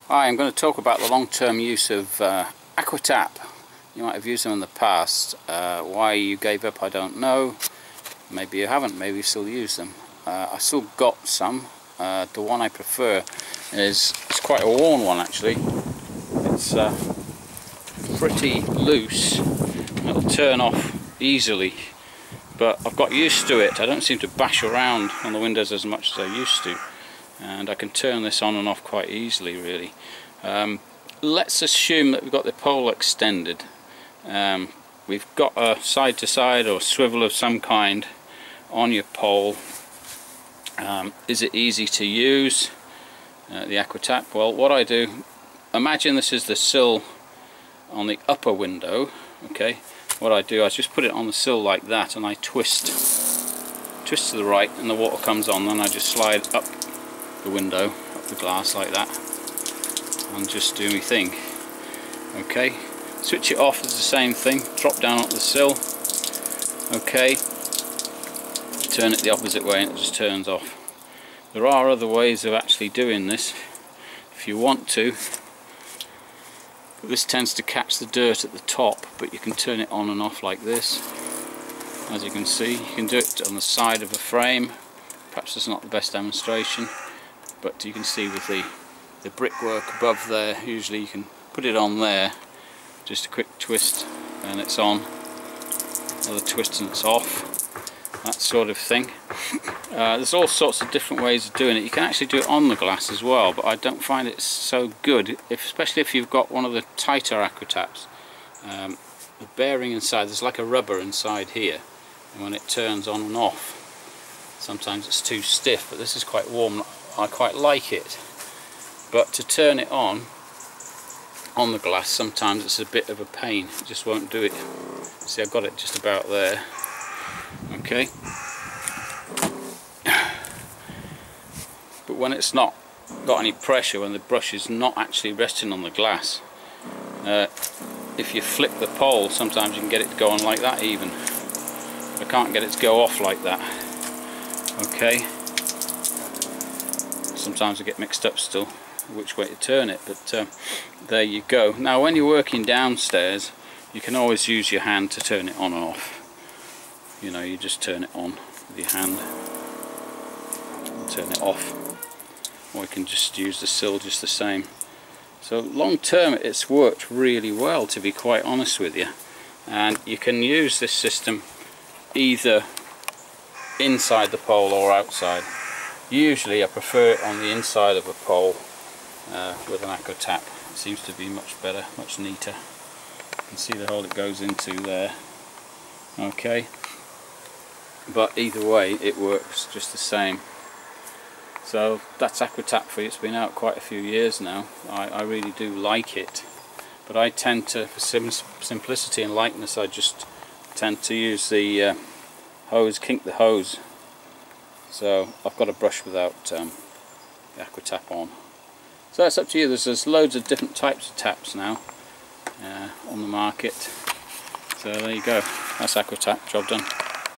Hi, I'm going to talk about the long-term use of Aqua Tap. You might have used them in the past. Why you gave up, I don't know. Maybe you haven't, maybe you still use them. I still got some. The one I prefer is it's quite a worn one actually. It's pretty loose and it'll turn off easily. But I've got used to it. I don't seem to bash around on the windows as much as I used to. And I can turn this on and off quite easily really. Let's assume that we've got the pole extended. We've got a side to side or swivel of some kind on your pole. Is it easy to use, the Aqua Tap? Well, what I do, imagine this is the sill on the upper window. Okay, what I do, I just put it on the sill like that and I twist to the right and the water comes on, then I just slide up the window, up the glass like that, and just do my thing. Okay, switch it off is the same thing, drop down onto the sill. Okay, turn it the opposite way and it just turns off. There are other ways of actually doing this if you want to. This tends to catch the dirt at the top, but you can turn it on and off like this. As you can see, you can do it on the side of a frame. Perhaps it's not the best demonstration, but you can see with the brickwork above there, usually you can put it on there, just a quick twist and it's on, another twist and it's off, that sort of thing. There's all sorts of different ways of doing it. You can actually do it on the glass as well, but I don't find it so good, especially if you've got one of the tighter Aqua Taps. The bearing inside, there's like a rubber inside here, and when it turns on and off, sometimes it's too stiff, but this is quite warm. I quite like it, but to turn it on the glass, sometimes it's a bit of a pain. It just won't do it. See, I've got it just about there. Okay, but when it's not got any pressure, when the brush is not actually resting on the glass, if you flip the pole, sometimes you can get it to go on like that even. I can't get it to go off like that. Okay, sometimes I get mixed up still which way to turn it, but there you go. Now when you're working downstairs, you can always use your hand to turn it on and off. You know, you just turn it on with your hand and turn it off, or you can just use the sill just the same. So long term it's worked really well, to be quite honest with you, and you can use this system either inside the pole or outside. Usually I prefer it on the inside of a pole with an Aqua Tap. It seems to be much better, much neater. You can see the hole it goes into there. Okay, but either way it works just the same. So that's Aqua Tap for you. It's been out quite a few years now. I really do like it, but I tend to, for simplicity and lightness, I just tend to use the hose, kink the hose. So I've got a brush without the Aqua Tap on. So that's up to you. There's loads of different types of taps now on the market. So there you go. That's Aqua Tap, job done.